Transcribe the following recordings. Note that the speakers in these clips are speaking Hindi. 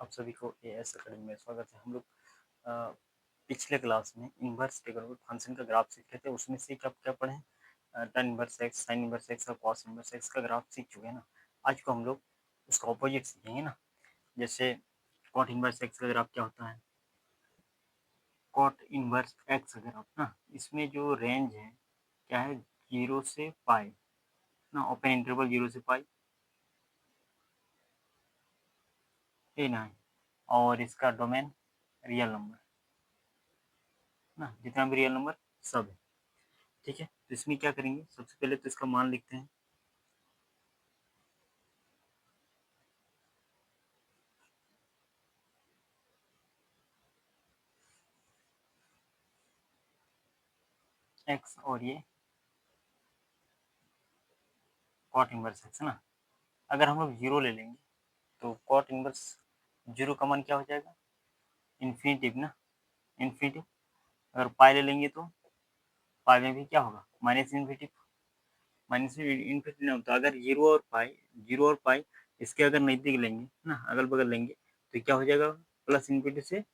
आप सभी को एएस अकेडमी में स्वागत है। हम लोग पिछले क्लास में इन्वर्स टेबल फंक्शन का ग्राफ सीख रहे थे। उसमें से क्या पढ़े, tan inverse x, sin inverse x और cos इनवर्स एक्स का ग्राफ सीख चुके हैं ना। आज को हम लोग उसका ऑपोजिट सीखेंगे ना। जैसे cot इनवर्स एक्स का ग्राफ क्या होता है, cot इनवर्स एक्स का ग्राफ ना, इसमें जो रेंज है क्या है, 0 से पाई ना, ओपन इंटरवल 0 से पाई ये ना है, और इसका डोमेन रियल नंबर ना, जितना भी रियल नंबर सब है। ठीक है, तो इसमें क्या करेंगे, सबसे पहले तो इसका मान लिखते हैं। एक्स और ये कॉट इनवर्स एक्स है ना। अगर हम लोग जीरो ले लेंगे तो कॉट इनवर्स जीरो का मान क्या हो जाएगा, इन्फिनिटिव ना, इन्फिनिटिव। अगर पाई ले लेंगे तो पाई में भी क्या होगा, माइनस इन्फिनिटिव। माइनस इन्फिनिटिव ना होता, अगर जीरो और पाई इसके अगर नज़दीक लेंगे ना, अगल बगल लेंगे तो क्या हो जाएगा, प्लस इन्फिनिटिव से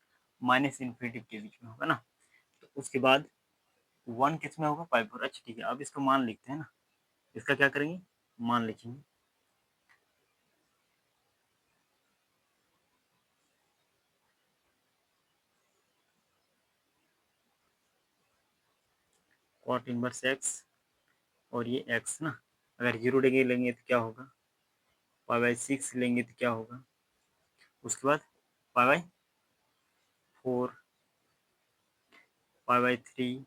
माइनस इन्फिनिटिव के बीच में होगा ना। तो उसके बाद वन किस में होगा, पाई पर। अच्छा ठीक है, अब इसका मान लिखते हैं ना। इसका क्या करेंगे, मान लिखेंगे। कॉट इनवर्स एक्स और ये एक्स ना, अगर जीरो डिग्री लेंगे तो क्या होगा, पाई बाई सिक्स लेंगे तो क्या होगा, उसके बाद pi by four, pi by three,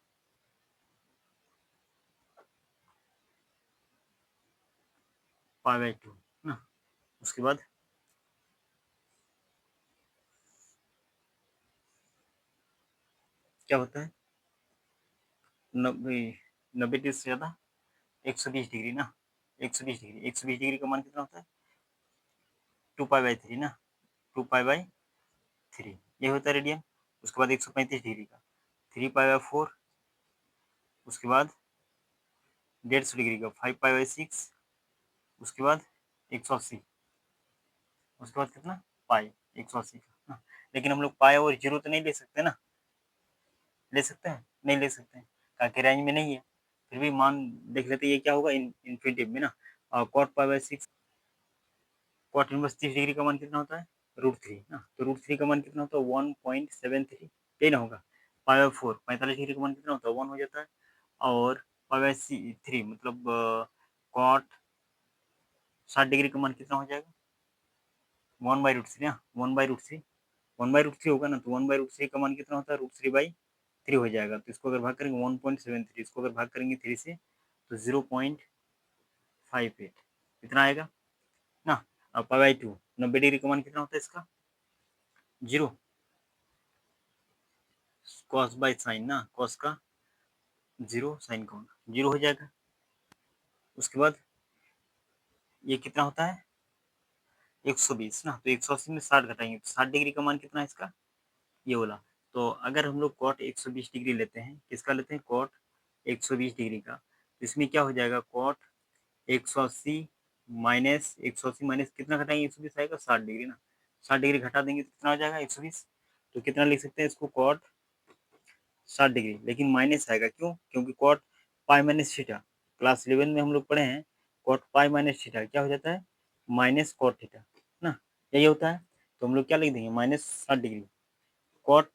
pi by two ना। उसके बाद क्या होता है, नब्बे, नब्बे डिग्री से ज़्यादा 120 डिग्री ना, 120 डिग्री, 120 डिग्री का मान कितना होता है, टू पाई बाई थ्री ना, टू पाई बाई थ्री ये होता है रेडियन। उसके बाद 135 डिग्री का थ्री पाई बाई फोर, उसके बाद 150 डिग्री का फाइव पाई बाई सिक्स, उसके बाद 180, उसके बाद कितना, पाई 180 का ना। लेकिन हम लोग पाई और जीरो तो नहीं ले सकते ना, ले सकते हैं, नहीं ले सकते हैं, ताकि रेंज में नहीं है। फिर भी मान देख लेते हैं, ये क्या होगा, इन्फिनिटिव में ना। और cot pi by six, cot inverse 30 degree का मान कितना होता है, रूट थ्री ना। तो रूट थ्री का मान कितना होता है, 1.73, यही ना होगा। पाई बाई फोर 45 डिग्री का मान कितना होता है, वन हो जाता है। और पाई बाई थ्री मतलब कॉट 60 डिग्री का मान कितना हो जाएगा, वन बाई रूट थ्री ना, one by root three, one by root three होगा ना। तो वन बाई रूट थ्री का मान कितना होता है, रूट थ्री बाई थ्री हो जाएगा। तो इसको अगर भाग करेंगे 1.73, इसको अगर भाग करेंगे थ्री से तो 0.58, कितना आएगा ना। अब पाई बाई टू, 90 डिग्री का मान कितना होता है इसका, जीरो, कॉस बाई साइन ना, कॉस का जीरो, साइन का जीरो हो जाएगा। उसके बाद ये कितना होता है, 120 ना। तो 180 में 60 घटाएंगे तो 60 डिग्री का मान कितना है इसका, ये वाला। तो अगर हम लोग कॉट 120 डिग्री लेते हैं, किसका लेते हैं, कॉट 120 डिग्री का, तो इसमें क्या हो जाएगा, कॉट 180 माइनस 180 माइनस कितना घटाएंगे, 120 आएगा 60 डिग्री ना। 60 डिग्री घटा देंगे तो कितना हो जाएगा, 120। तो कितना लिख सकते हैं इसको, कॉट 60 डिग्री, लेकिन माइनस आएगा, क्यों, क्योंकि cot pi minus theta, class 11 में हम लोग पढ़े हैं, कॉट पाई माइनस थीटा क्या हो जाता है, माइनस कॉट थीटा ना, यही होता है। तो हम लोग क्या लिख देंगे, -60 degree, cot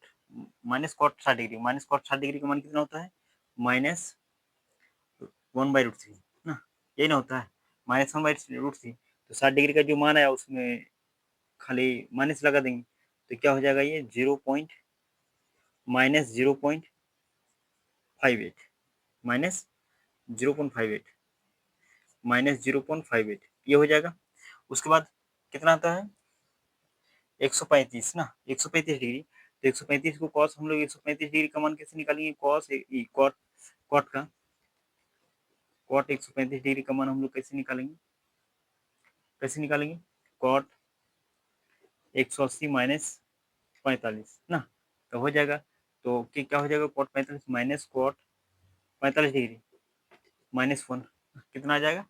minus cot 60 degree, minus cot 60 degree का मान कितना होता है, minus one by root three ना, यही ना होता है, minus one by root three. तो 60 डिग्री का जो मान आया उसमें खाली माइनस लगा देंगे, तो क्या हो जाएगा, ये zero point minus 0.58, minus 0.58, minus 0.58 ये हो जाएगा। उसके बाद कितना आता है, 135 ना, 135 डिग्री। तो 135 को कॉस, हम लोग 135 डिग्री का मान कैसे निकालेंगे, कॉस कॉट, कॉट का कॉट 135 डिग्री का मान हम लोग कैसे निकालेंगे, कैसे निकालेंगे, कॉट 180 माइनस 45 ना, तो हो जाएगा। तो क्या हो जाएगा, cot 45 minus cot 45 degree minus one, कितना आ जाएगा,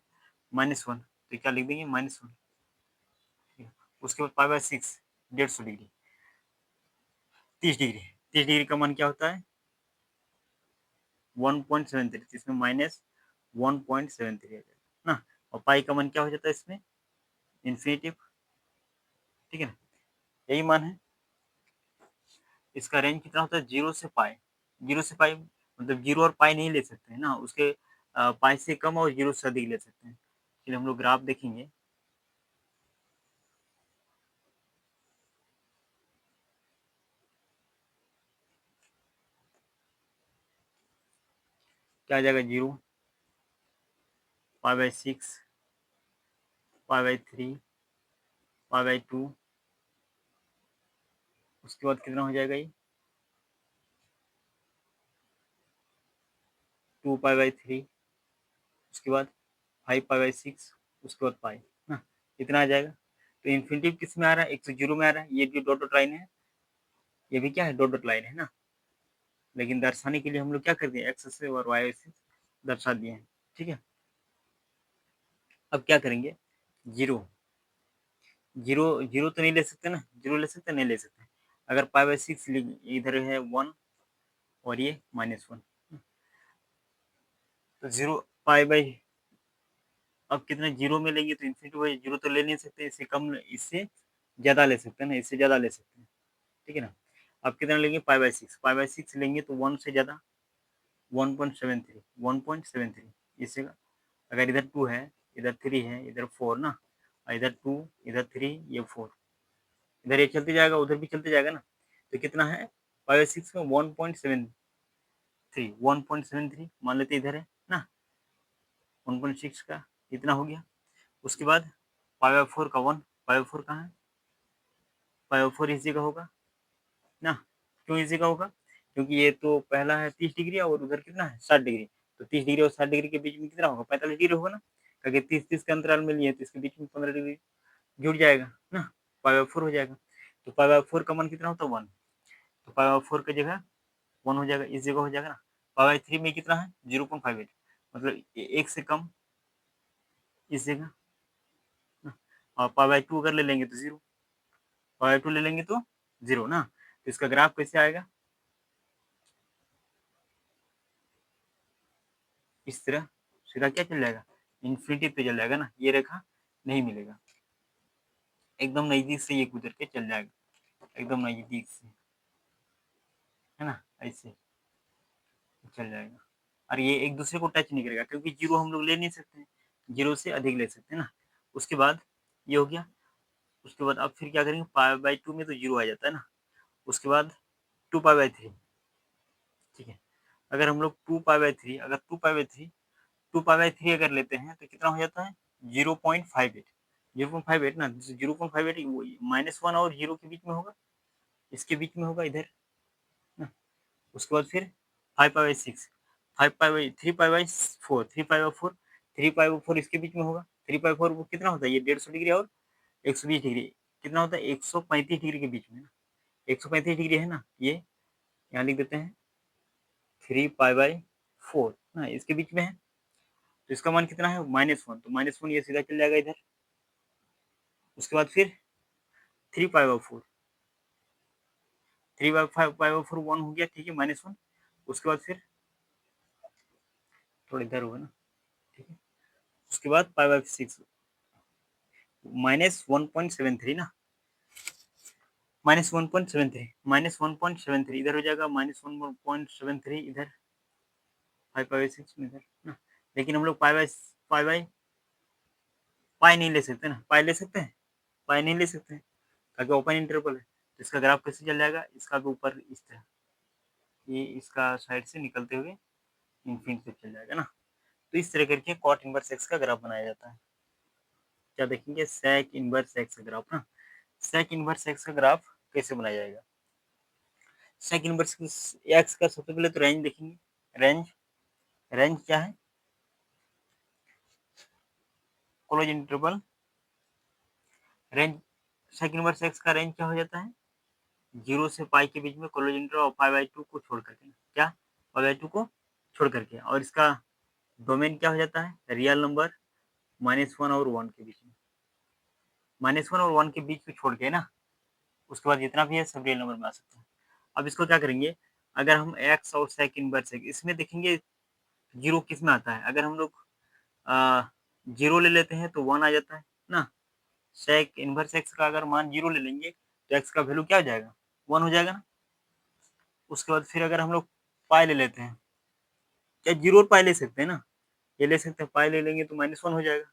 -1। तो क्या लिख देंगे, -1। उसके बाद पाई by six, 150 degree, 30 degree, 30 degree का मान क्या होता है 1.73, तो इसमें माइनस 1.73 आ जाएगा ना। और पाई का मान क्या हो जाता है इसमें इन्फिनिटिव, ठीक है ना, यही मान है। इसका रेंज कितना होता है 0 से पाई, 0 से पाई मतलब 0 और पाई नहीं ले सकते हैं ना, उसके पाई से कम और 0 से अधिक ले सकते हैं। चलिए हम लोग ग्राफ देखेंगे। क्या आ जाएगा 0, पाई/6, पाई/3, पाई/2, उसके बाद कितना हो जाएगा ये 2 पाई/3, उसके बाद 5 पाई/6, उसके बाद पाई ना, इतना आ जाएगा। तो इन्फिनिटिव किस में आ रहा है 100 में आ रहा है। ये जो डॉट डॉट लाइन है ये भी क्या है डॉट डॉट लाइन है ना, लेकिन दर्शाने के लिए हम लोग क्या कर दिए एक्स से और वाई से दर्शा दिए हैं, ठीक है। अब क्या करेंगे 0, 0 0 तो नहीं ले सकते ना, 0 ले सकते नहीं ले सकते। अगर पाई/6 इधर है 1 और ये -1, तो 0 पाई/, अब कितना 0 में लेंगे तो इन्फिनिटी बाई 0 तो ले नहीं सकते, इससे कम, इससे ज़्यादा ले सकते हैं ना, इससे ज़्यादा ले सकते हैं, ठीक है ना। अब कितना लेंगे पाई/6, पाई/6 लेंगे तो 1 से ज़्यादा 1.73, 1.73 इससे का, अगर इधर 2 है, इधर 3 है, इधर 4 ना, इधर 2, इधर 3, ये 4, इधर ये चलते जाएगा, उधर भी चलते जाएगा ना, तो कितना है पाई/6 में 1.73, 1.73 मान लेते इधर है ना, 1.6 का इतना हो गया। उसके बाद पाई/4 का 1, पाई/4 कहाँ है, पाई/4 इस जगह होगा ना। क्यों इस जगह होगा, क्योंकि ये तो पहला है 30 डिग्री और उधर कितना है 60 डिग्री, तो 30 डिग्री और 60 डिग्री के बीच में कितना होगा 45 डिग्री होगा ना, क्योंकि 30-30 के अंतराल में लिए तो इसके बीच में 15 डिग्री जुड़ जाएगा ना, पाई/4 हो जाएगा। तो पाई/4 का मान कितना होता है 1, तो पाई/4 की जगह 1 हो जाएगा, इस जगह हो जाएगा ना। पाई/3 में कितना है 0.58, मतलब एक से कम इस जगह ना। और पाई/2 अगर ले लेंगे तो 0, पाई/2 ले लेंगे तो 0 ना। तो इसका ग्राफ कैसे आएगा इस तरह, सीधा क्या चल जाएगा इन्फिनिटी पे चल जाएगा ना, ये रेखा नहीं मिलेगा, एकदम नजदीक से ये गुजर के चल जाएगा, एकदम नजदीक से, है ना, ऐसे चल जाएगा। और ये एक दूसरे को टच नहीं करेगा, क्योंकि 0 हम लोग ले नहीं सकते हैं, 0 से अधिक ले सकते हैं ना। उसके बाद ये हो गया, उसके बाद अब फिर क्या करेंगे पाई/2 में तो 0 आ जाता है ना, उसके बाद 2 पाई/3, ठीक है। अगर हम लोग 2 पाई/3, अगर 2 पाई/3, 2 पाई/3 अगर लेते हैं तो कितना हो जाता है 0.58, 0.58 ना, 0.58 -1 और 0 के बीच में होगा, इसके बीच में होगा इधर ना। उसके बाद फिर 5 पाई/6, 3 पाई/4, 3 पाई/4, 3 पाई/4 इसके बीच में होगा, 3 पाई/4 वो कितना होता है ये 150 डिग्री और 120 डिग्री, कितना होता है 135 डिग्री के बीच में ना, 135 डिग्री है ना, ये यहाँ लिख देते हैं 3 पाई/4 ना, इसके बीच में है, तो इसका मान कितना है -1, तो -1 ये सीधा चल जाएगा इधर। उसके बाद फिर 3 पाई/4, 3 पाई/4 1 हो गया, ठीक है -1। उसके बाद फिर थोड़ा इधर होगा ना, ठीक है। उसके बाद पाई/6 -1.73 ना, -1.73, -1.73 इधर हो जाएगा, -1.73 इधर 5/6 में इधर ना। लेकिन हम लोग पाई नहीं ले सकते ना, पाई ले सकते हैं, पाई नहीं ले सकते हैं, ताकि ओपन इंटरवल है। तो इसका ग्राफ कैसे चल जाएगा, इसका भी ऊपर इस तरह, ये इसका साइड से निकलते हुए इन्फिनिटी तक चल जाएगा ना। तो इस तरह करके कॉट इनवर्स एक्स का ग्राफ बनाया जाता है। क्या देखेंगे सेक इनवर्स एक्स का ग्राफ ना, सेक इनवर्स एक्स का ग्राफ कैसे बनाया जाएगा। सेक इनवर्स एक्स का सबसे पहले तो रेंज देखेंगे, रेंज, रेंज क्या है close interval range, sec inverse x का रेंज क्या हो जाता है 0 से पाई के बीच में क्लोज इंटरवल और पाई/2 को छोड़ करके, क्या पाई/2 को छोड़ करके, और इसका डोमेन क्या हो जाता है रियल नंबर -1 और 1 के बीच में, -1 और 1 के बीच में छोड़ के ना, उसके बाद जितना भी है सब रियल नंबर में आ सकता है। अब इसको क्या करेंगे, अगर हम एक्स और सेक इनवर्स एक्स इसमें देखेंगे जीरो किस में आता है, अगर हम लोग जीरो ले लेते हैं तो 1 आ जाता है ना। सेक इनवर्स एक्स का अगर मान जीरो ले लेंगे तो एक्स का वैल्यू क्या हो जाएगा, 1 हो जाएगा ना। उसके बाद फिर अगर हम लोग पाई ले लेते हैं, क्या जीरो और पाई ले सकते हैं ना, ये ले सकते हैं, पाई ले लेंगे तो -1 हो जाएगा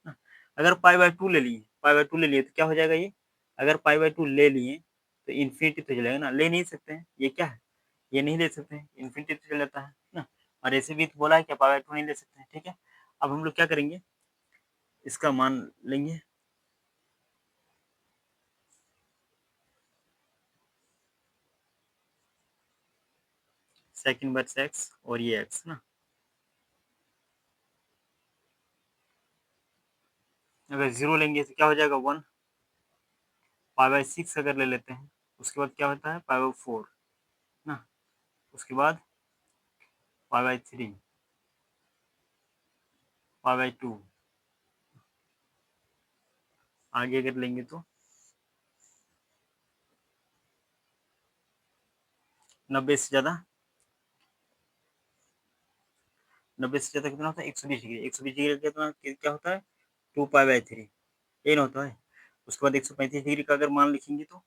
ना। अगर पाई बाय 2 ले लिए, पाई बाय 2 ले लिए तो क्या हो जाएगा ये, अगर पाई बाय 2 ले लिए तो इन्फिनिटी तो चलेगा ना, ले नहीं सकते हैं, ये क्या है, ये नहीं ले सकते हैं, इन्फिनिटी तो चल जाता है ना। और ऐसे भी तो बोला है कि पाई बाय 2 नहीं ले सकते हैं, ठीक है। अब हम लोग क्या करेंगे, इसका मान लेंगे, सेकंड इनवर्स एक्स और ये एक्स ना। अगर जीरो लेंगे तो क्या हो जाएगा 1, पाई बाय 6 अगर ले लेते हैं उसके बाद क्या होता है पाई बाय 4 ना, उसके बाद पाई बाय 3, पाई बाय 2, आगे अगर लेंगे तो 90 से ज़्यादा, 90 से ज़्यादा कितना होता है 120 डिग्री, 120 डिग्री का कितना क्या होता है 2 पाई बाय 3, ये ना होता है। उसके बाद 135 डिग्री का अगर मान लिखेंगे तो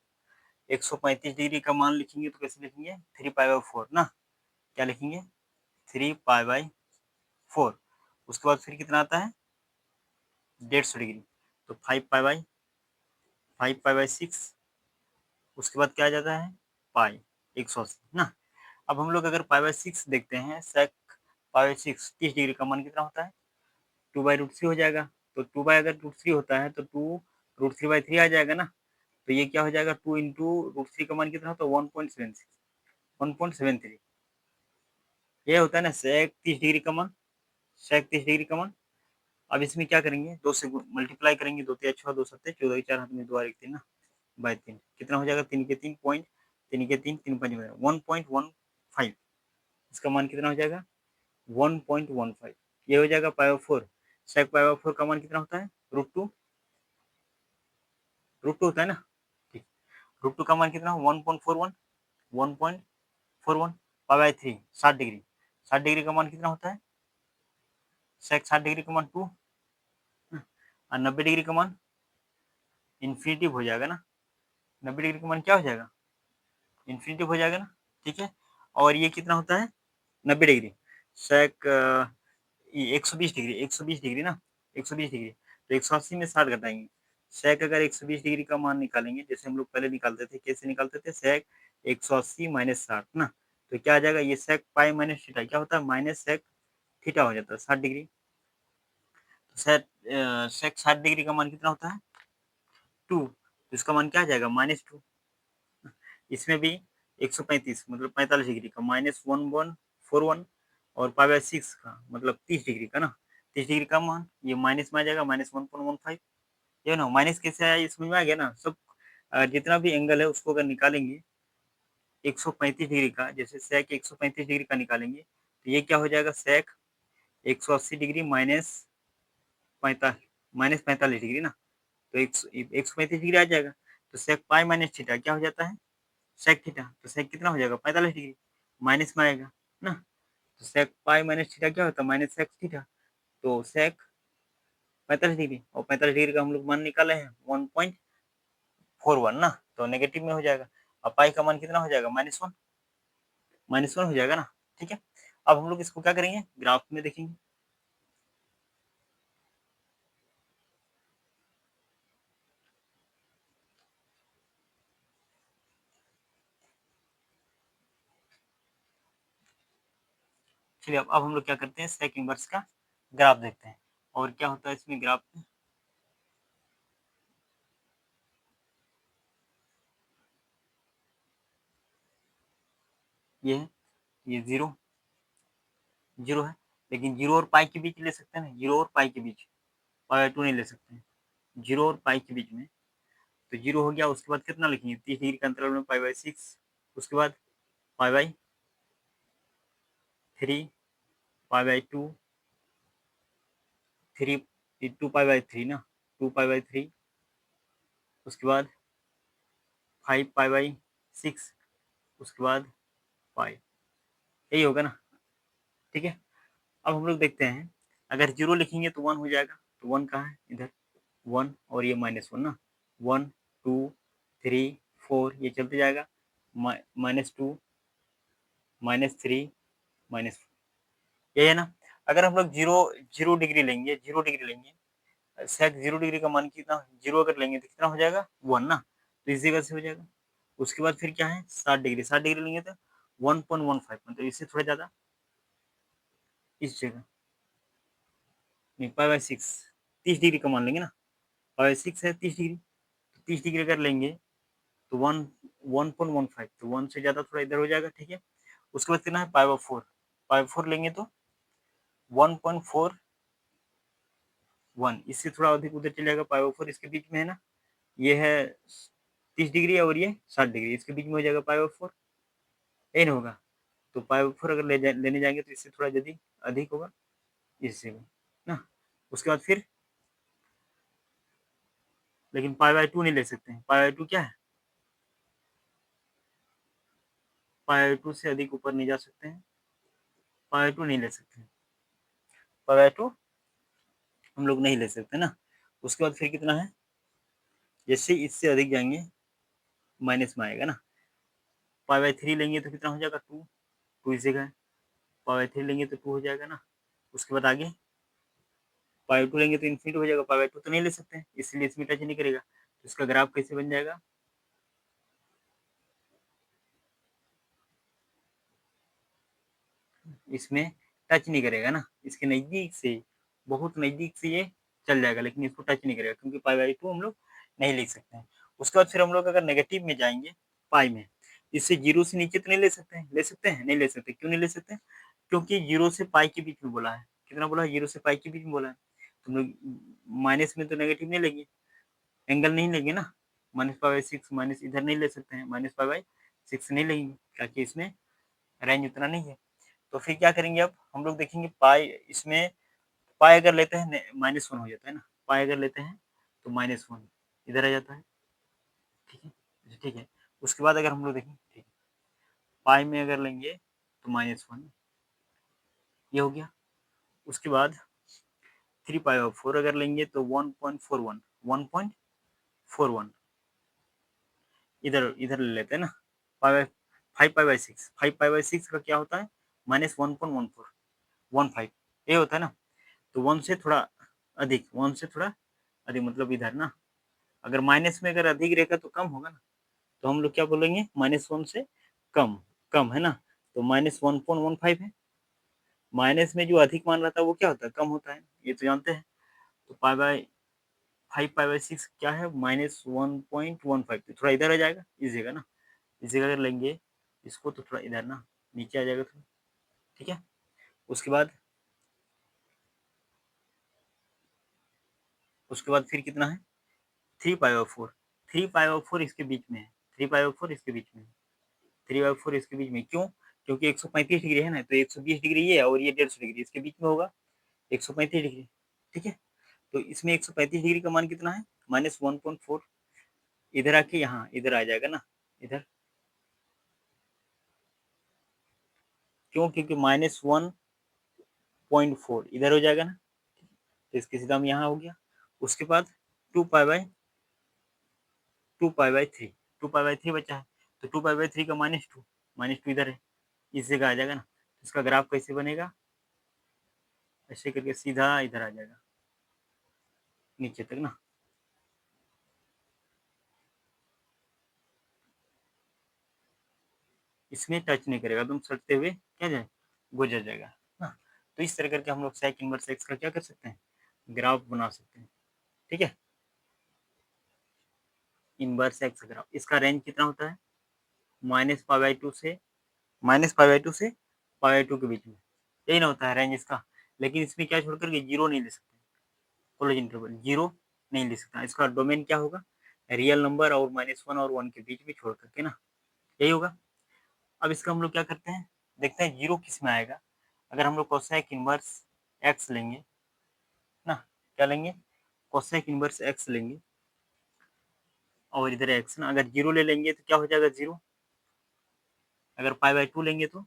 135 डिग्री का मान लिखेंगे तो कैसे लिखेंगे 3 पाई बाय 4 ना, क्या लिखेंगे 3 पाई बाय 4। उसके बाद फिर कितना आता है 150 डिग्री, तो 5 पाई बाय 6, उसके बाद क्या आ जाता है पाई 180 ना। अब हम लोग अगर पाई बाय 6 देखते हैं, सेक पाई बाय 6 30 डिग्री का मान कितना होता है 2/√3 हो जाएगा। तो 2 बाय अगर √3 होता है तो 2√3/3 आ जाएगा ना। तो ये क्या हो जाएगा 2 इंटू √3 का मान कितना होता है 1.76, 1.73, ये होता है ना सेक 30 डिग्री का मान, सेक 30 डिग्री का मान। अब इसमें क्या करेंगे, 2 से मल्टीप्लाई करेंगे, 2 तिया 6, 2 सत्ते 14 के 4 हाथ में 2 और 1 3 ना, बाय 3 कितना हो जाएगा 3 के 3 पॉइंट, 3 के 3 3 5 1.15, इसका मान कितना हो जाएगा 1.15, ये हो जाएगा pi by 4। Sec pi by 4 का मान कितना होता है √2, √2 होता है ना, ठीक। √2 का मान कितना 1.41, 1.41 पाई बाय 3 60 डिग्री, 60 डिग्री का मान कितना होता है सेक 60 डिग्री का मान 2 और 90 डिग्री का मान इन्फिनिटी हो जाएगा ना, 90 डिग्री का मान क्या हो जाएगा इन्फिनिटी हो जाएगा ना, ठीक है। और ये कितना होता है 90 डिग्री, सेक 120 डिग्री, 120 डिग्री ना, 120 डिग्री तो 180 में 60 घटाएंगे, सेक अगर 120 डिग्री का मान निकालेंगे जैसे हम लोग पहले निकालते थे, कैसे निकालते थे सेक 180 माइनस 60 ना, तो क्या आ जाएगा ये सेक पाई माइनस थीटा क्या होता है माइनस सेक थीटा हो जाता है 60 डिग्री। तो सेक 60 डिग्री का मान कितना होता है 2, तो इसका मान क्या आ जाएगा -2। इसमें भी 135 मतलब 45 डिग्री का -1141 और पाई बाय 6 का मतलब 30 डिग्री का ना, 30 डिग्री का मान ये माइनस में आ जाएगा -1.15, ये ना माइनस कैसे आया ये समझ में आ गया ना सब। जितना भी एंगल है उसको अगर निकालेंगे 135 डिग्री का, जैसे सेक 135 डिग्री का निकालेंगे तो ये क्या हो जाएगा सेक 180 डिग्री -45 डिग्री ना, तो 135 डिग्री आ जाएगा। तो सेक पाई माइनस थीटा क्या हो जाता है सेक थीटा, तो सेक कितना हो जाएगा 45 डिग्री, माइनस में आएगा ना। तो सेक पाई माइनस थीटा क्या होता है माइनस सेक थीटा, तो सेक 45 डिग्री और 45 डिग्री का हम लोग मान निकाले हैं 1.41 ना, तो नेगेटिव में हो जाएगा। और पाई का मान कितना हो जाएगा -1, -1 हो जाएगा ना, ठीक है। अब हम लोग इसको क्या करेंगे ग्राफ में देखेंगे। चलिए अब हम लोग क्या करते हैं सेक इनवर्स का ग्राफ देखते हैं और क्या होता है इसमें ग्राफ में। ये है, ये जीरो जीरो है, लेकिन जीरो और पाई के बीच ले सकते हैं ना, जीरो और पाई के बीच, पाई बाय 2 नहीं ले सकते हैं, जीरो और पाई के बीच में। तो जीरो हो गया, उसके बाद कितना लिखेंगे 30 डिग्री के अंतराल में पाई बाय 6, उसके बाद pi by 3, pi by 2, 3 2 pi by 3 ना, 2 पाई बाय 3, उसके बाद 5 पाई बाई 6, उसके बाद पाई, यही होगा ना, ठीक है। अब हम लोग देखते हैं, अगर 0 लिखेंगे तो 1 हो जाएगा, तो 1 कहाँ है, इधर 1 और ये -1 ना, 1 2 3 4 ये चलते जाएगा, -2 -3 -4, यही है ना। अगर हम लोग 0 डिग्री लेंगे, 0 डिग्री लेंगे, सेक 0 डिग्री का मान कितना, 0 अगर लेंगे तो कितना हो जाएगा, 1 ना, तो इस जगह से हो जाएगा। उसके बाद फिर क्या है, 60 डिग्री, 60 डिग्री लेंगे तो 1.15, मतलब इससे थोड़ा ज़्यादा, इस जगह नहीं, पाई बाई 6, 30 डिग्री का मान लेंगे ना, पाई बाई 6 है 30 डिग्री, तो 30 डिग्री अगर लेंगे तो 1.15, तो 1 से ज़्यादा थोड़ा इधर हो जाएगा, ठीक है। उसके बाद कितना है, पाई बाई 4, पाई बाई 4 लेंगे तो 1.41, इससे थोड़ा अधिक उधर चले जाएगा, पाई बाई 4 इसके बीच में है ना, ये है 30 डिग्री और ये 60 डिग्री, इसके बीच में हो जाएगा पाई बाई 4, यही ना होगा। तो पाई बाई 4 अगर लेने जाएंगे तो इससे थोड़ा यदि अधिक होगा, इससे ना। उसके बाद फिर, लेकिन पाई बाई 2 नहीं ले सकते हैं, पाई बाई 2 क्या है, पाई बाई 2 से अधिक ऊपर नहीं जा सकते हैं, पाई बाई 2 नहीं ले सकते हैं, पाई बाई 2 हम लोग नहीं ले सकते ना। उसके बाद फिर कितना है, जैसे इससे अधिक जाएंगे माइनस में आएगा ना, पाई बाई 3 लेंगे तो कितना हो जाएगा, 2, 2 इस जगह है, पाई बाई 3 लेंगे तो 2 हो जाएगा ना। उसके बाद आगे पाई बाई 2 लेंगे तो इन्फिनिटी हो जाएगा, पाई बाई 2 तो नहीं ले सकते हैं, इसलिए इसमें टच नहीं करेगा, तो इसका ग्राफ कैसे बन जाएगा, इसमें टच नहीं करेगा ना, इसके नज़दीक से, बहुत नज़दीक से ये चल जाएगा, लेकिन इसको टच नहीं करेगा, क्योंकि पाई बाई 2 हम लोग नहीं लिख सकते हैं। उसके बाद फिर हम लोग अगर नेगेटिव में जाएंगे, पाई में, इससे 0 से नीचे तो नहीं ले सकते हैं, ले सकते हैं, नहीं ले सकते, क्यों नहीं ले सकते, क्योंकि 0 से पाई के बीच में बोला है, कितना बोला है, 0 से पाई के बीच में बोला है, तो हम लोग माइनस में तो नेगेटिव नहीं लेंगे, एंगल नहीं लेंगे ना, -पाई/6 माइनस इधर नहीं ले सकते हैं, -पाई/6 नहीं लेंगे, ताकि इसमें रेंज उतना नहीं है। तो फिर क्या करेंगे, अब हम लोग देखेंगे पाई, इसमें पाई अगर लेते हैं -1 हो जाता है ना, पाई अगर लेते हैं तो -1 इधर आ जाता है, ठीक है, ठीक है। उसके बाद अगर हम लोग देखें, ठीक है, पाई में अगर लेंगे तो -1 ये हो गया। उसके बाद 3 पाई/4 अगर लेंगे तो 1.41, 1.41 इधर इधर ले लेते हैं ना, पाई 5 पाई/6, 5 पाई/6 का क्या होता है, -1.14, 15 ये होता है ना, तो 1 से थोड़ा अधिक, 1 से थोड़ा अधिक मतलब इधर ना, अगर माइनस में अगर अधिक रहेगा तो कम होगा ना, तो हम लोग क्या बोलेंगे, -1 से कम, कम है ना, तो -1.15 है, माइनस में जो अधिक मान रहता है वो क्या होता है, कम होता है, ये तो जानते हैं। तो 5 पाई/6 क्या है, -1.15, तो थोड़ा इधर आ जाएगा इस जगह ना, इस जगह अगर लेंगे इसको तो थोड़ा इधर ना नीचे आ जाएगा थोड़ा, ठीक है। उसके बाद, उसके बाद फिर कितना है, 3 पाई/4, 3 पाई/4 इसके बीच में है, 3 पाई/4 इसके बीच में है, 3/4 इसके बीच में, क्यों, क्योंकि 135 डिग्री है ना, तो 120 डिग्री ये है और ये 150 डिग्री इसके बीच में होगा, 135 डिग्री, ठीक है। तो इसमें 135 डिग्री का मान कितना है, -1.4, इधर आके यहाँ इधर आ जाएगा ना, इधर, क्यों, क्योंकि -1.4 इधर हो जाएगा ना, तो इसके सीधा हम यहाँ हो गया। उसके बाद 2 पाई/3, 2 पाई/3 बचा है, तो 2 पाई/3 का -2, -2 इधर है, इस जगह आ जाएगा ना, इसका ग्राफ कैसे बनेगा, ऐसे करके सीधा इधर आ जाएगा नीचे तक ना, इसमें टच नहीं करेगा, तुम सटते हुए क्या जाए, गुजर जाएगा ना। तो इस तरह करके हम लोग सेक इनवर्स एक्स का क्या कर सकते हैं, ग्राफ बना सकते हैं, ठीक है। इनवर्स एक्स ग्राफ, इसका रेंज कितना होता है, -पाई/2 से, -पाई/2 से पाई/2 के बीच में, यही ना होता है रेंज इसका। लेकिन इसमें क्या छोड़ करके 0 नहीं ले सकते, क्लोज इंटरवल 0 नहीं ले सकता, इसका डोमेन क्या होगा, रियल नंबर और -1 और 1 के बीच में छोड़ करके ना, यही होगा। अब इसका हम लोग क्या करते हैं, देखते हैं 0 किस में आएगा। अगर हम लोग कोसेक इनवर्स एक्स लेंगे ना, क्या लेंगे, कोसेक इनवर्स एक्स लेंगे, और इधर एक्स ना, अगर 0 ले लेंगे तो क्या हो जाएगा 0, अगर पाई बाय 2 लेंगे तो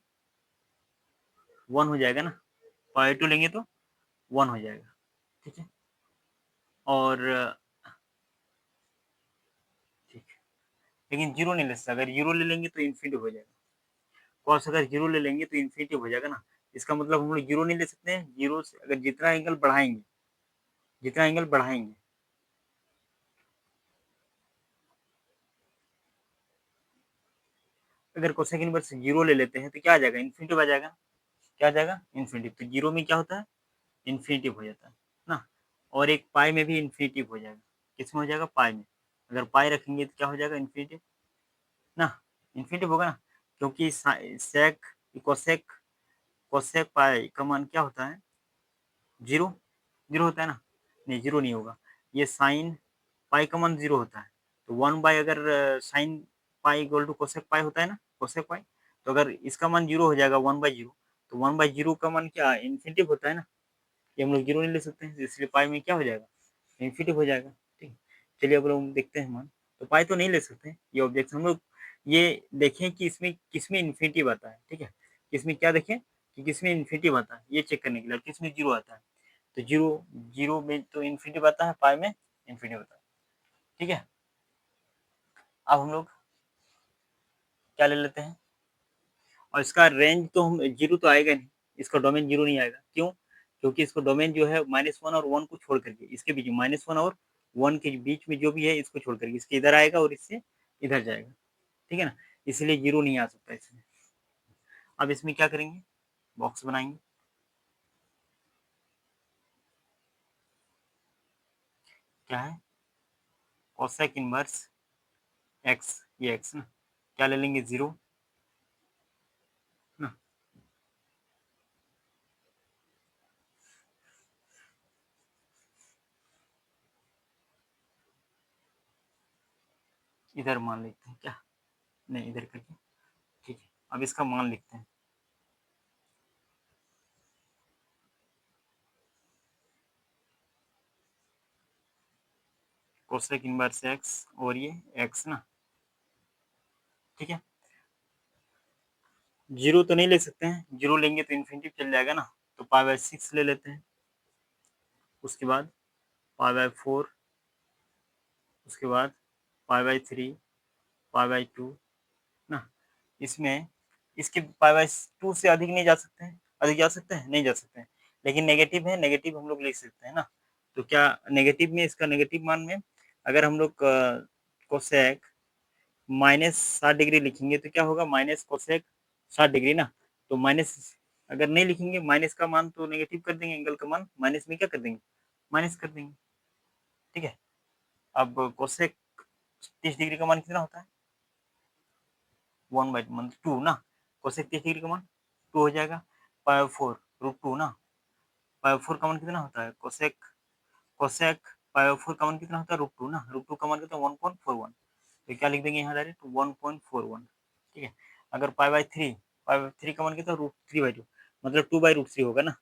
1 हो जाएगा ना, पाई बाय 2 लेंगे तो 1 हो जाएगा, ठीक है। और ठीक है, लेकिन 0 नहीं ले सकता, अगर 0 ले लेंगे तो इन्फिनिटी हो जाएगा। कॉस अगर 0 ले लेंगे तो इन्फिनिटी हो जाएगा ना, इसका मतलब हम लोग 0 नहीं ले सकते हैं, 0 से अगर जितना एंगल बढ़ाएंगे, जितना एंगल बढ़ाएंगे, अगर कोसेक इनवर्स 0 ले लेते हैं तो क्या आ जाएगा, इन्फिनिटी आ जाएगा, क्या आ जाएगा इन्फिनिटी। तो 0 में क्या होता है, इन्फिनिटी हो जाता है ना। और एक पाई में भी इन्फिनिटी हो जाएगा, किसमें हो जाएगा, पाई में। अगर पाई रखेंगे तो क्या हो जाएगा, इन्फिनिटी ना, इन्फिनिटी होगा ना, क्योंकि सेक कोसेक कोसेक पाई का मान क्या होता है, 0, 0 होता है ना, नहीं 0 नहीं होगा, ये साइन पाई का मान 0 होता है, तो 1 बाय अगर sine pi equal to cosec pi होता है ना, कोसेक पाई, तो अगर इसका मान 0 हो जाएगा 1/0, तो 1/0 का मान क्या इन्फिनिटी होता है ना, ये हम लोग 0 नहीं ले सकते हैं, इसलिए पाई में क्या हो जाएगा, इन्फिनिटी हो जाएगा, ठीक। चलिए अब लोग देखते हैं मान, तो पाई तो नहीं ले सकते, ये ऑब्जेक्शन हम लोग ये देखें कि इसमें किसमें इन्फिनिटी आता है, ठीक है, किसमें क्या देखें कि किसमें इन्फिनिटी आता है, ये चेक करने के लिए, किसमें 0 आता है, तो 0 0 में तो इन्फिनिटी आता है, पाई में इन्फिनिटी आता है, ठीक है। अब हम लोग क्या ले लेते हैं, और इसका रेंज तो हम 0 तो आएगा नहीं, इसका डोमेन 0 नहीं आएगा, क्यों, क्योंकि इसको डोमेन जो है -1 और 1 को छोड़ करके, इसके बीच में -1 और 1 के बीच में जो भी है इसको छोड़ करके, इसके इधर आएगा और इससे इधर जाएगा, ठीक है ना, इसलिए 0 नहीं आ सकता इसमें। अब इसमें क्या करेंगे, बॉक्स बनाएंगे, क्या है, कोसेक इनवर्स एक्स, ये एक्स ना, क्या ले लेंगे 0 ना, इधर मान लेते हैं क्या, नहीं इधर करके, ठीक है। अब इसका मान लिखते हैं, कोसेक इनवर्स एक्स और ये एक्स ना, ठीक है। 0 तो नहीं ले सकते हैं, 0 लेंगे तो इन्फिनिटी चल जाएगा ना, तो पाई/6 ले लेते हैं, उसके बाद पाई/4, उसके बाद पाई/3, पाई/2 ना, इसमें इसके पाई/2 से अधिक नहीं जा सकते हैं, अधिक जा सकते हैं, नहीं जा सकते हैं, लेकिन नेगेटिव है, नेगेटिव हम लोग लिख सकते हैं ना, तो क्या नेगेटिव में, इसका नेगेटिव मान में अगर हम लोग कोसेक -60 डिग्री लिखेंगे तो क्या होगा, माइनस कोसेक 60 डिग्री ना, तो माइनस अगर नहीं लिखेंगे, माइनस का मान तो नेगेटिव कर देंगे, एंगल का मान माइनस में क्या कर देंगे, माइनस कर देंगे, ठीक है। अब कोसेक 30 डिग्री का मान कितना होता है, 1/2 ना, कोसेक 30 डिग्री का मान 2 हो जाएगा, पाई/4 √2 ना, पाई/4 का मान कितना होता है, कोसेक कोसेक पाई/4 का मान कितना होता है, √2 ना, √2 का मान कितना 1.41, तो क्या लिख देंगे यहाँ डायरेक्ट 1.41, ठीक है। अगर पाई/3 का मान कितना, √3/2, मतलब 2/√3 होगा ना,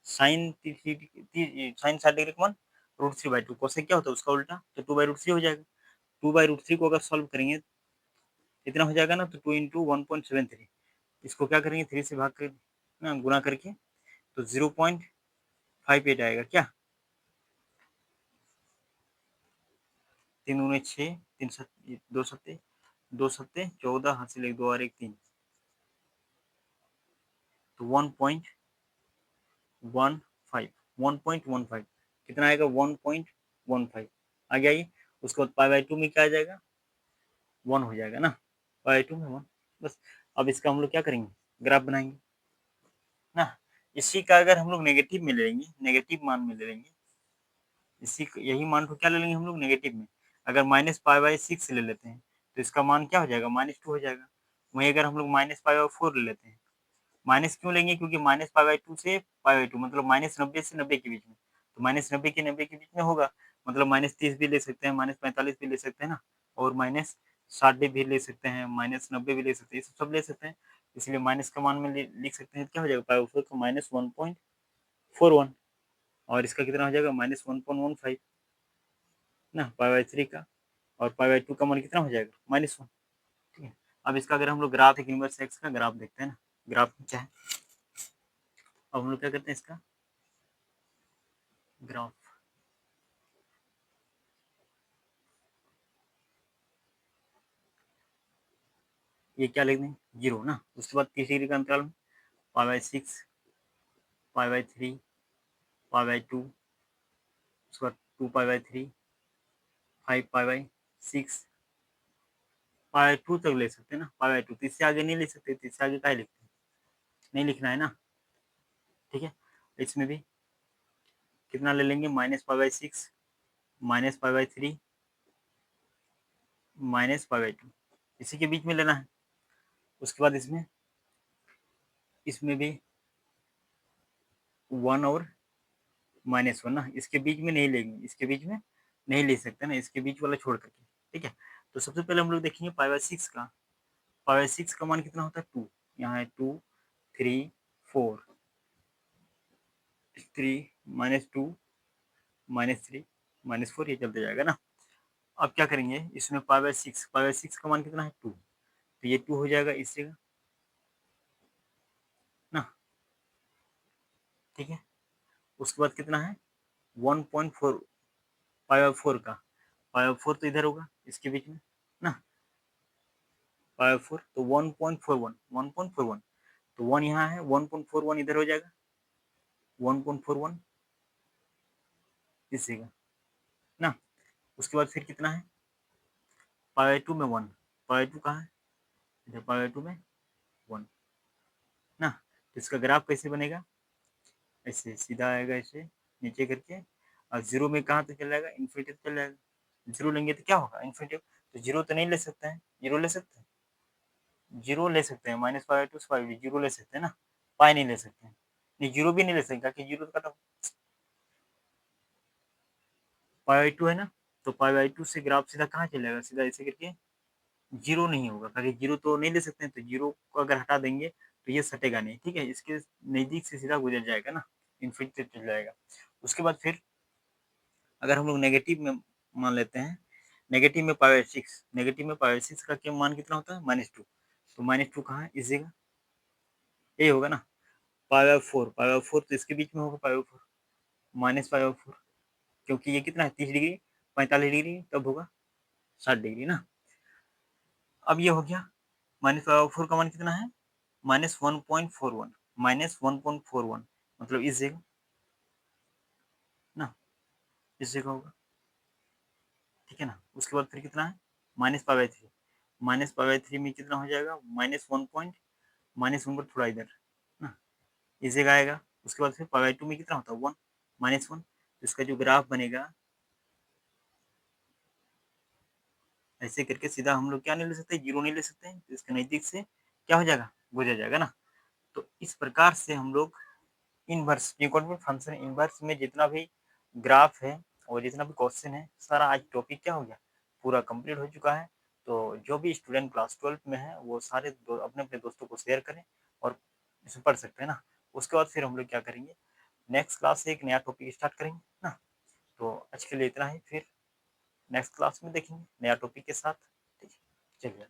साइन 60 डिग्री का मान √3/2, कोसेक क्या होता है उसका उल्टा, तो 2/√3 हो जाएगा, 2/√3 को अगर सॉल्व करेंगे इतना हो जाएगा ना, तो 2 इंटू 1.73, इसको क्या करेंगे 3 से भाग कर ना, गुना करके, तो 0.58 आएगा क्या, 3 दूनी 6, 2 सत्ते 14, हाथ से 1 2 और 1 3, तो 1.15 कितना आएगा, 1.15 आ गया ये, उसके बाद पाई/2 में क्या आ जाएगा, 1 हो जाएगा ना, पाई/2 में 1, बस। अब इसका हम लोग क्या करेंगे, ग्राफ बनाएंगे ना, इसी का अगर हम लोग नेगेटिव में ले लेंगे, नेगेटिव मान में ले लेंगे, इसी यही मान को क्या ले लेंगे हम लोग नेगेटिव में, अगर -पाई/6 ले लेते हैं तो इसका मान क्या हो जाएगा, -2 हो जाएगा। वहीं अगर हम लोग -पाई/4 ले लेते हैं, माइनस क्यों लेंगे, क्योंकि -पाई/2 से पाई/2 मतलब -90 से 90 के बीच में, तो -90 के 90 के बीच में होगा, मतलब -30 भी ले सकते हैं, -45 भी ले सकते हैं ना, और -60 भी ले सकते हैं, -90 भी ले सकते हैं, ये सब ले सकते हैं, इसलिए माइनस का मान में लिख सकते हैं, क्या हो जाएगा पाई/4 का -1.41, और इसका कितना हो जाएगा -1.15 ना, पाई/3 का, और पाई बाई 2 का मान कितना हो जाएगा, -1। ठीक है, अब इसका अगर हम लोग ग्राफ एक इनवर्स एक्स का ग्राफ देखते हैं ना, ग्राफ क्या है, अब हम लोग क्या करते हैं इसका ग्राफ, ये क्या लिख दें 0 ना, उसके बाद 30 डिग्री का अंतराल में pi by 6, pi by 3, pi by 2, उसके बाद 2 pi by 3, 5 pi by 6, pi by 2 तक ले सकते हैं ना, पाई बाई 2, तो इससे आगे नहीं ले सकते, तो इससे आगे क्या लिखते हैं, नहीं लिखना है ना। ठीक है, इसमें भी कितना ले लेंगे, -पाई/6, -पाई/3, -पाई/2, इसी के बीच में लेना है। उसके बाद इसमें भी 1 और -1 ना, इसके बीच में नहीं लेंगे, इसके बीच में नहीं ले सकते ना, इसके बीच वाला छोड़ करके। ठीक है, तो सबसे पहले हम लोग देखेंगे पाई/6 का, पाई/6 का मान कितना होता है 2, यहाँ है 2, 3, 4, 3, -2, -3, -4, ये चलते जाएगा ना। अब क्या करेंगे, इसमें पाई/6 का मान कितना है 2, तो ये 2 हो जाएगा इस जगह ना। ठीक है, उसके बाद कितना है 1.4, पाई/4 का, पाई/4 तो इधर होगा इसके बीच में ना, पाई/4 तो 1.41, 1.41, तो 1 यहाँ है, 1.41 इधर हो जाएगा, 1.41 इस जगह ना। उसके बाद फिर कितना है पाई/2 में 1, पाई/2 कहाँ है इधर, पाई/2 में 1 ना। तो इसका ग्राफ कैसे बनेगा, ऐसे सीधा आएगा, ऐसे नीचे करके, और जीरो में कहाँ तक चल जाएगा, इन्फिनिटी चल जाएगा। जीरो लेंगे तो क्या होगा इन्फिनिटी, तो जीरो तो नहीं ले सकते हैं, जीरो ले सकते हैं, जीरो ले सकते हैं, -पाई/2 से पाई जीरो ले सकते हैं ना, पाई नहीं ले सकते हैं, नहीं जीरो भी नहीं ले सकते, क्योंकि जीरो तो कट पाई/2 है ना, तो पाई/2 से ग्राफ सीधा कहाँ चल जाएगा, सीधा ऐसे करके जीरो नहीं होगा, क्योंकि जीरो तो नहीं ले सकते हैं, तो जीरो को अगर हटा देंगे तो ये सटेगा नहीं। ठीक है, इसके नज़दीक से सीधा गुजर जाएगा ना, इन्फिनिटी चल जाएगा। उसके बाद फिर अगर हम लोग नेगेटिव में मान लेते हैं, नेगेटिव में पाई/6, नेगेटिव में पाई/6 का क्या मान कितना होता है -2, तो -2 कहाँ है इस जगह, ये होगा ना, पाई/4, पाई/4 तो इसके बीच में होगा, पाई/4, -पाई/4, क्योंकि ये कितना है 30 डिग्री, 45 डिग्री तब होगा 60 डिग्री ना। अब ये हो गया, -पाई/4 का मान कितना है -1.41, -1.41, मतलब इस जगह ना, इस जगह होगा। ठीक है ना, उसके बाद फिर कितना है -पाई/3, -पाई/3 में कितना हो जाएगा -1 पर थोड़ा इधर ना, इस जगह आएगा। उसके बाद फिर पाई/2 में कितना होता है 1, -1, तो इसका जो ग्राफ बनेगा ऐसे करके सीधा हम लोग क्या नहीं ले सकते, जीरो नहीं ले सकते, तो इसके नज़दीक से क्या हो जाएगा, गुजर जाएगा ना। तो इस प्रकार से हम लोग इनवर्स ट्रांसफॉर्म फंक्शन इनवर्स में जितना भी ग्राफ है और जितना भी क्वेश्चन है, सारा आज टॉपिक क्या हो गया, पूरा कंप्लीट हो चुका है। तो जो भी स्टूडेंट क्लास 12 में है वो सारे अपने अपने दोस्तों को शेयर करें और इसे पढ़ सकते हैं ना। उसके बाद फिर हम लोग क्या करेंगे, नेक्स्ट क्लास से एक नया टॉपिक स्टार्ट करेंगे ना। तो आज के लिए इतना ही, फिर नेक्स्ट क्लास में देखेंगे नया टॉपिक के साथ। ठीक है, चलिए।